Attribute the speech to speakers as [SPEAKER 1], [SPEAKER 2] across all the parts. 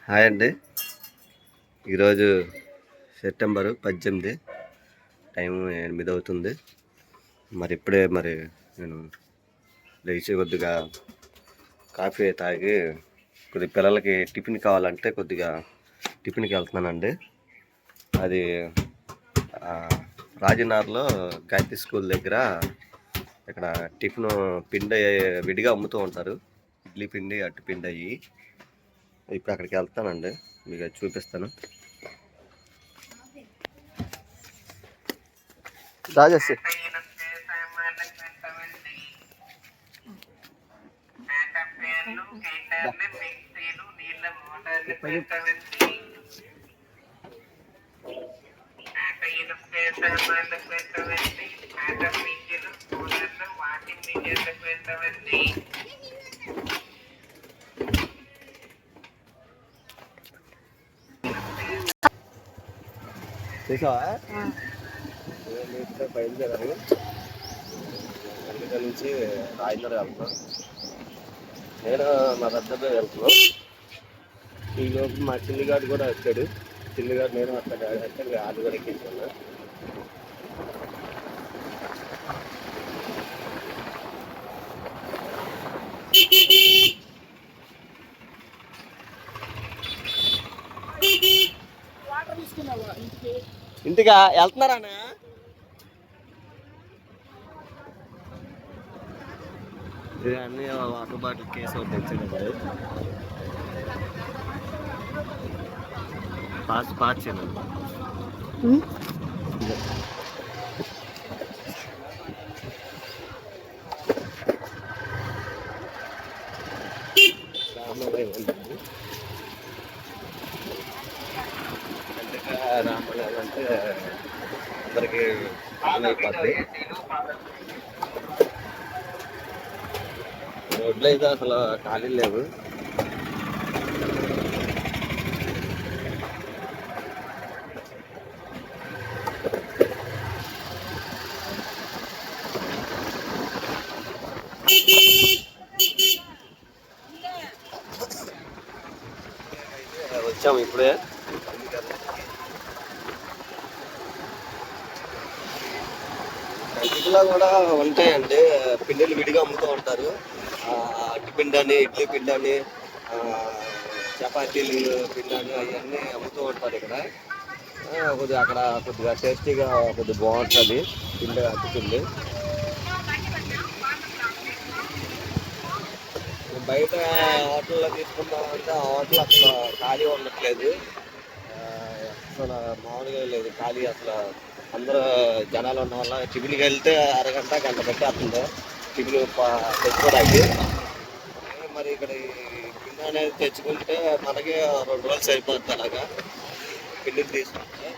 [SPEAKER 1] Hi అండి. ఈరోజు September 18, time 8 అవుతుంది. ఇప్పుడే నేను లేచి కొద్దిగా కాఫీ తాగి కొద్దిగా పిల్లలకి టిఫిన్ కావాలంటే కొద్దిగా టిఫిన్కి వెళ్తున్నానండి. అది రాజనగర్లో గాయత్రి స్కూల్ దగ్గర ఇక్కడ టిఫిన్ పిండి విడిగా అమ్ముతూ ఉంటారు. ఇడ్లీ పిండి, అట్టు పిండి అయ్యి. ఇప్పుడు అక్కడికి వెళ్తానండి, మీకు చూపిస్తాను. రాజేష్ చేసావా? బయలుదేరారు. అందుకని నుంచి రాజనగర్ వెళ్తున్నాం. నేను మా పెద్దపై వెళ్తున్నాం. ఈలోపు మా చిల్లిగాడు కూడా వచ్చాడు. చిల్లిగాడు నేను అక్కడ ఆడు కూడా ఎక్కించుకున్నా. ఇంటికా వెళ్తున్నారా? అన్నీ వాటర్ బాటిల్ కేసు ఒకటి తెచ్చాడు. పాస్ చేయండి. రామనగర్ అంటే అందరికి అయిపోద్ది. రోడ్లు అయితే అసలు ఖాళీ లేవు. వచ్చాము ఇప్పుడే. ఇంట్లో కూడా ఉంటాయండి, పిండిలు విడిగా అమ్ముతూ ఉంటారు. అట్టి పిండి అని, ఇడ్లీ పిండి అని, చపాతీలు పిండి అని అవన్నీ అమ్ముతూ ఉంటారు ఇక్కడ. కొద్దిగా అక్కడ కొద్దిగా టేస్టీగా కొద్దిగా బాగుంటుంది పిండి, అట్టి పిండి. బయట హోటల్లో తీసుకుందామంటే ఆ హోటల్ అసలు ఖాళీ ఉండట్లేదు. అసలు మామూలుగా లేదు, ఖాళీ అసలు. అందరూ జనాలు ఉండడం వల్ల టిఫిన్కి వెళ్తే అరగంట గంట పెట్టేస్తుంది టిఫిన్ తెచ్చుకోవడానికి. మరి ఇక్కడ పిండి అనేది తెచ్చుకుంటే మనకి 2 రోజులు సరిపోతుంది. అలాగా పిండిని తీసుకుంటే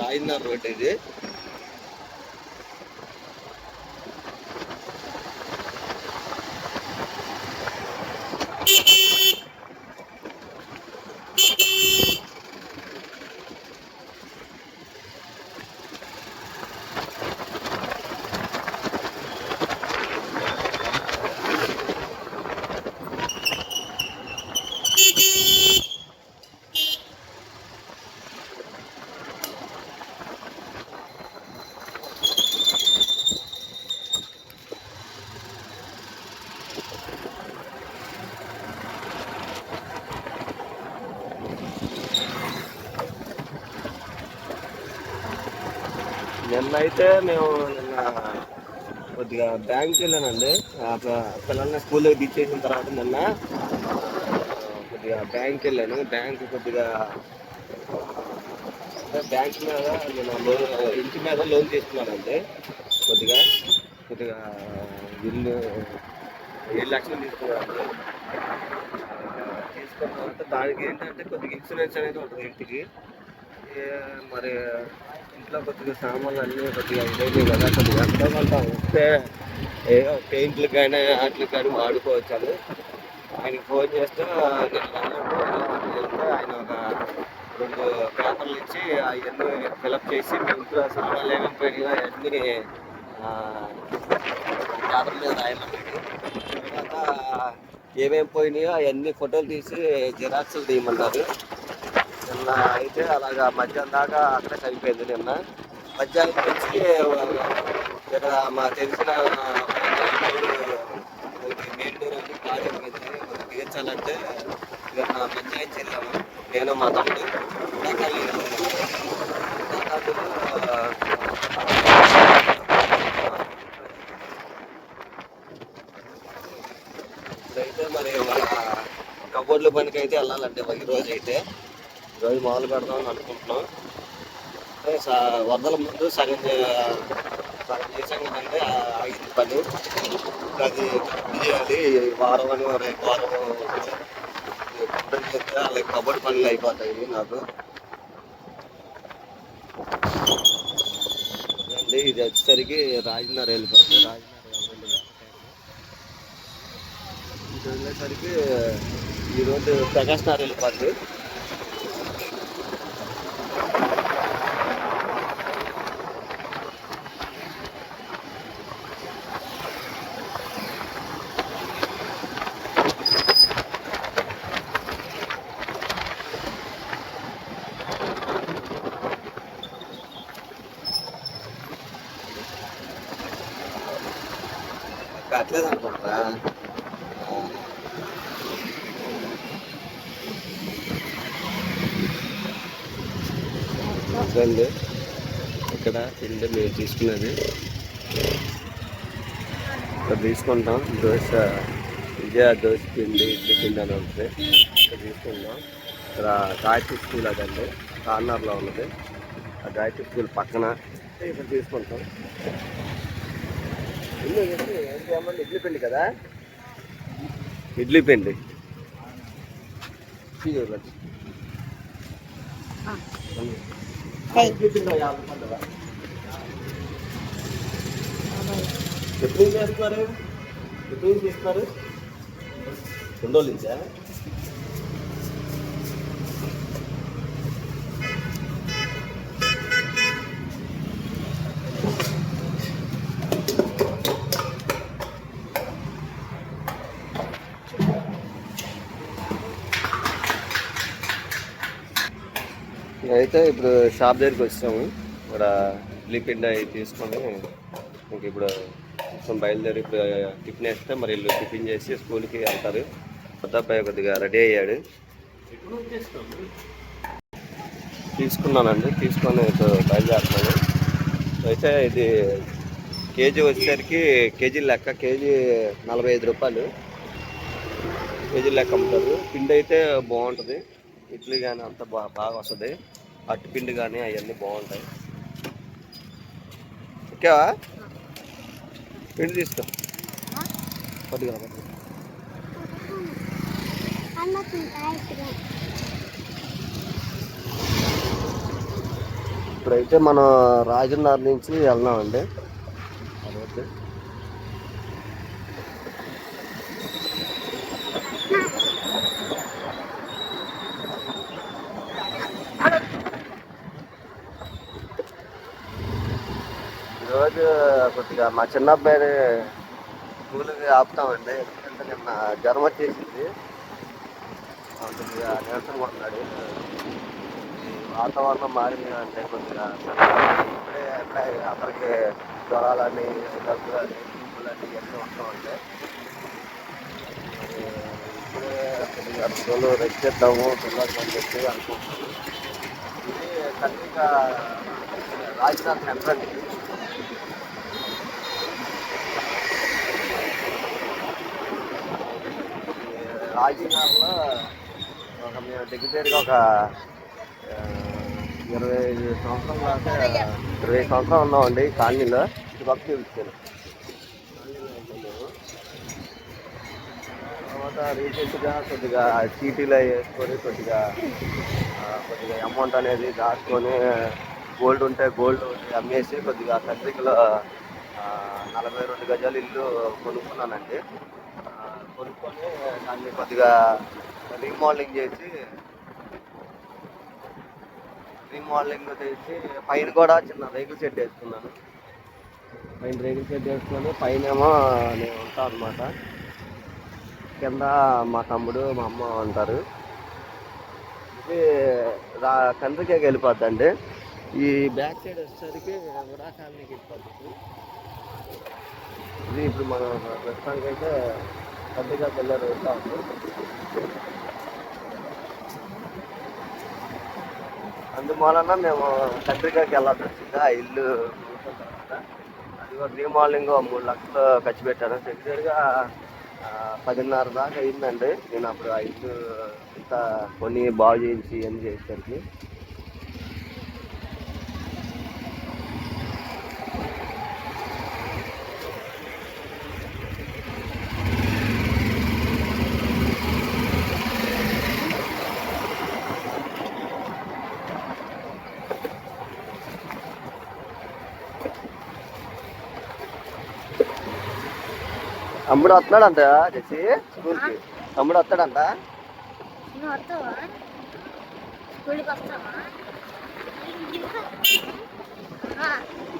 [SPEAKER 1] రాజనగర్ రోడ్ ఇది. నిన్నైతే మేము కొద్దిగా బ్యాంక్కి వెళ్ళానండి. పిల్లల్ని స్కూల్లోకి దించేసిన తర్వాత నిన్న కొద్దిగా బ్యాంక్కి వెళ్ళాను. బ్యాంక్ కొద్దిగా బ్యాంక్ మీద నేను ఇంటి మీద లోన్ తీసుకున్నానండి. కొద్దిగా ఇల్లు 7 లక్షలు తీసుకున్నాను. తీసుకున్న తర్వాత దానికి ఏంటంటే కొద్దిగా ఇన్సూరెన్స్ అనేది ఉంటుంది ఇంటికి. మరి ఇంట్లో కొద్దిగా సామాన్లు అన్నీ కొద్దిగా ఇదైతే కదా, కొద్దిగా ఎంతో కొంత వస్తే పెయింట్లు కానీ వాటికి కానీ వాడుకోవచ్చు అని ఆయనకి ఫోన్ చేస్తే వెళ్తే ఆయన ఒక 2 పేపర్లు ఇచ్చి అవన్నీ ఫిలప్ చేసి మీ ఇంట్లో సామాన్లు ఏమేమి పోయినాయో అవన్నీ పేపర్ మీద రాయమన్నాడు. తర్వాత ఏమేమి పోయినాయో అవన్నీ ఫోటోలు తీసి జిరాక్స్లు తీయమన్నారు. నిన్న అయితే అలాగా మధ్యాహ్నం దాకా అక్కడే సరిపోయింది. నిన్న మధ్యాహ్నం వచ్చి ఇక్కడ మా తెలిసిన మెయిన్ డోర్ అని కాల్ అయిపోయింది. తీర్చాలంటే ఇక పంచాయతీ వెళ్ళాము. నేను మా తమ్ముడు ఇప్పుడైతే మరి వాళ్ళ కబోర్డ్ల పనికి అయితే వెళ్ళాలంటే ఈరోజు మొదలు పెడదామని అనుకుంటున్నాం. వరదల ముందు సగం చేసాం కదంటే ఆగింది పని. అది చేయాలి వారం అని రేపు వారం కంప్లీట్ చేస్తే అలాగే కబోర్డ్ పనులు అయిపోతాయి నాకు. ఇది వచ్చేసరికి రాజనగర్ వెళ్ళిపోతుంది. ఇది వెళ్ళేసరికి ఈరోజు ప్రకాష్ నగర్ వెళ్ళిపోతుంది. కట్టలేదు అనుకుంటా. ఇక్కడ పిండి మేము తీసుకున్నది ఇక్కడ తీసుకుంటాం. విజయ దోశ పిండి ఇడ్లీ పిండి అని ఉంటుంది. ఇక్కడ తీసుకుంటాం. ఇక్కడ గాయత్రి స్కూల్ అదండి కార్నర్లో ఉన్నది. ఆ గాయత్రి స్కూల్ పక్కన ఇక్కడ తీసుకుంటాం. ఇడ్లీ పిండి కదా, ఇడ్లీ పిండి ఎప్పుడు చేస్తున్నారు? ఎప్పుడు చేస్తున్నారు? 2 రోజుల నుంచా? అయితే ఇప్పుడు షాప్ దగ్గరికి వచ్చాము. ఇక్కడ ఇడ్లీ పిండి అవి తీసుకొని ఇంక ఇప్పుడు బయలుదేరి ఇప్పుడు టిఫిన్ వేస్తే మరి వీళ్ళు టిఫిన్ చేసి స్కూల్కి వెళ్తారు. పెద్దబ్బాయి కొద్దిగా రెడీ అయ్యాడు. తీసుకున్నానండి, తీసుకొని ఇప్పుడు బయలుదేరుతున్నాను. అయితే ఇది కేజీ వచ్చేసరికి కేజీ లెక్క, కేజీ 45 రూపాయలు కేజీ లెక్క అమ్ముతారు. పిండి అయితే బాగుంటుంది. ఇడ్లీ కానీ అంత బాగా వస్తుంది. అట్టు పిండి కానీ అవన్నీ బాగుంటాయి. ఓకేవా? పిండి తీసుకో కొద్దిగా. ఇప్పుడైతే మనం రాజనగర్ నుంచి వెళ్దామండి. అదైతే ఈరోజు కొద్దిగా మా చిన్న అబ్బాయిని స్కూల్కి ఆపుతామండి. ఎందుకంటే నిన్న జ్వరం వచ్చేసింది, కొద్దిగా నీరసంగా ఉన్నాడు. వాతావరణం మారింది అంటే కొద్దిగా ఇప్పుడే అక్కడికి జ్వరాలని, దగ్గులని, చూపులని ఇవన్నీ వస్తూ ఉంటాయి. ఇప్పుడే కొద్దిగా రోజులు రెస్ట్ చేద్దాము పిల్లలకి అని చెప్పి అనుకుంటున్నాను. ఇది కరెక్ట్గా రాజధాని సెంటర్ అండి. రాజనగర్లో మేము దగ్గరగా ఒక 25 సంవత్సరాల దాకా 20 సంవత్సరాలు ఉన్నామండి కాలనీలో. ఇది పక్కకి ఇచ్చాను. తర్వాత రీసెంట్గా కొద్దిగా చీటీలో వేసుకొని కొద్దిగా అమౌంట్ అనేది దాచుకొని గోల్డ్ ఉంటే గోల్డ్ అమ్మేసి కొద్దిగా తండ్రికిలో 42 గజాలు ఇల్లు కొనుక్కున్నానండి. కొనుక్కొని దాన్ని కొద్దిగా రీమోడలింగ్ చేసి పైన కూడా చిన్న రేకుల షెడ్ వేసుకున్నాను. పైన ఏమో నేను ఉంటాను అనమాట. కింద మా తమ్ముడు మా అమ్మ ఉంటారు. ఇది కండ్రికేకి వెళ్ళిపోద్దండి. ఈ బ్యాక్ సైడ్ వచ్చేసరికి ఉడా కాలనీకి వెళ్ళిపోద్ది. ఇది ఇప్పుడు మనం ప్రస్తుతానికి అయితే కండ్రికాకి వెళ్ళే వెళ్తా ఉంది. అందువలన మేము కండ్రికాకి వెళ్ళాల్సి వచ్చింది. ఆ ఇల్లు అది కూడా రీమోడలింగ్ 3 లక్షలు ఖర్చు పెట్టాను. దగ్గరగా 10:30 దాకా అయిందండి. నేను అప్పుడు ఆ ఇల్లు అంతా కొని బాగు చేయించి అన్నీ చేసేసరికి. తమ్ముడు వస్తున్నాడంట చేసి స్కూల్కి. తమ్ముడు వస్తాడంట.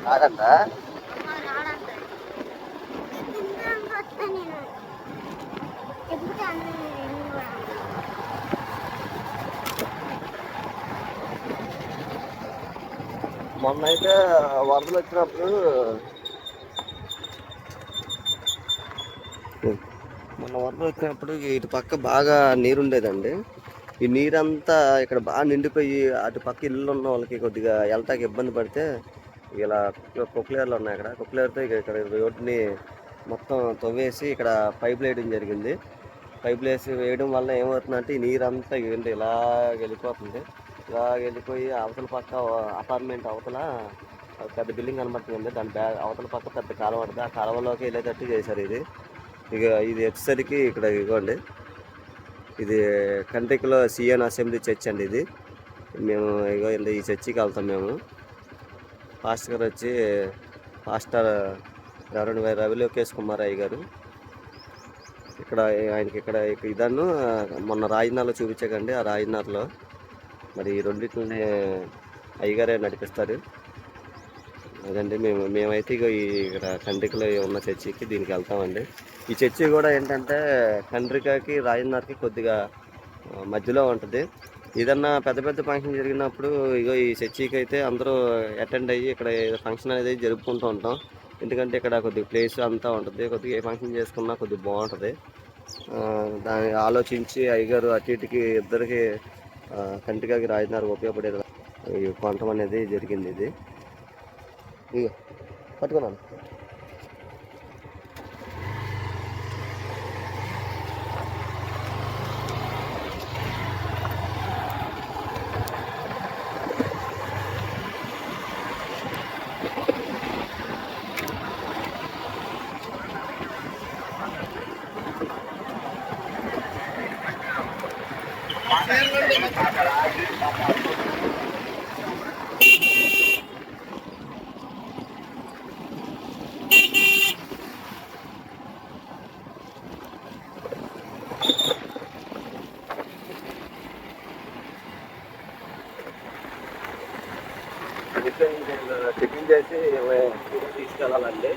[SPEAKER 1] కాదంట. మొన్న అయితే వరదలు వచ్చినప్పుడు ఇటు పక్క బాగా నీరు ఉండేదండి. ఈ నీరంతా ఇక్కడ బాగా నిండిపోయి అటు పక్క ఇల్లు ఉన్న వాళ్ళకి కొద్దిగా వెళ్తాకి ఇబ్బంది పడితే ఇలా కొక్లేర్లు ఉన్నాయి. కొక్లేరుతో ఇక్కడ రోడ్డుని మొత్తం తవ్వేసి ఇక్కడ పైప్ వేయడం జరిగింది. పైపులు వేయడం వల్ల ఏమవుతుందంటే ఈ నీరంతా ఇలా వెళ్ళిపోతుంది. ఇలా వెళ్ళిపోయి అవతల పక్క అపార్ట్మెంట్ అవతల పెద్ద బిల్డింగ్ కనబడుతుంది. దాని అవతల పక్క పెద్ద కాలువ ఉంటుంది. ఆ కాలువలోకి వెళ్ళేటట్టు చేశారు. ఇది వచ్చేసరికి ఇక్కడ ఇదిగోండి, ఇది కంట్రికలో సిఎన్ అసెంబ్లీ చర్చ్ అండి. ఇది మేము ఈ చర్చికి వెళ్తాం. మేము పాస్టర్ గారు వచ్చి పాస్టర్ రెవరెండ్ రవి లోకేష్ కుమార్ అయ్య గారు. ఇక్కడ ఆయనకి ఇదన్ను మొన్న రాజనార్లో చూపించకండి. ఆ రాజనార్లో మరి ఈ రెండింటిని అయ్యగారే నడిపిస్తారు. అదండి మేమైతే ఇక్కడ కండ్రికలో ఉన్న చర్చికి దీనికి వెళ్తామండి. ఈ చర్చి కూడా ఏంటంటే కండ్రికకి రాజనార్కి కొద్దిగా మధ్యలో ఉంటుంది. ఏదన్నా పెద్ద పెద్ద ఫంక్షన్ జరిగినప్పుడు ఈ చర్చికి అయితే అందరూ అటెండ్ అయ్యి ఇక్కడ ఫంక్షన్ అనేది జరుపుకుంటూ ఉంటాం. ఎందుకంటే ఇక్కడ కొద్దిగా ప్లేస్ అంతా ఉంటుంది. కొద్దిగా ఏ ఫంక్షన్ చేసుకున్నా కొద్దిగా బాగుంటుంది. దాన్ని ఆలోచించి అయ్యగారు అటు ఇటుకి ఇద్దరికి కండ్రికకి రాజనార్ ఉపయోగపడే కొనటం అనేది జరిగింది. ఇది పట్టుకున్నాను. టిఫిన్ చేసి తీసుకెళ్ళాలండి.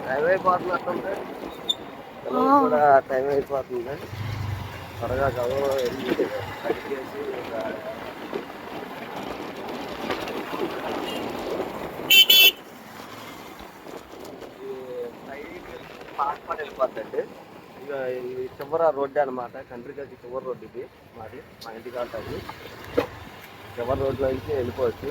[SPEAKER 1] టైం అయిపోతున్నట్టుంది. కూడా టైం అయిపోతుంది. త్వరగా గౌరవ కట్ చేసి పాస్పాట్ వెళ్ళిపోద్దండి. ఇక ఈ చివర రోడ్డు అనమాట. కంట్రీకి చివరి రోడ్డు ఇది మాది. మా ఇంటికి ఉంటుంది. చివరి రోడ్లో నుంచి వెళ్ళిపోవచ్చు.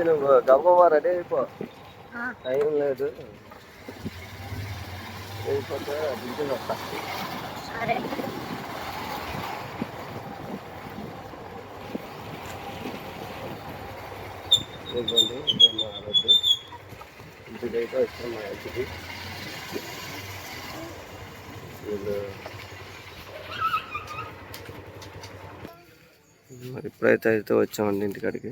[SPEAKER 1] నువ్వు గవ్వ రెడీ అయిపో, టైం లేదు. లేకపోతే దించేసి వస్తా.
[SPEAKER 2] సరే.
[SPEAKER 1] ఇదిగోండి ఇదే మా రోడ్డు. ఇంటికైతే వచ్చాం మా ఇంటికి. వీళ్ళు ఇప్పుడైతే వచ్చామండి ఇంటికాడికి.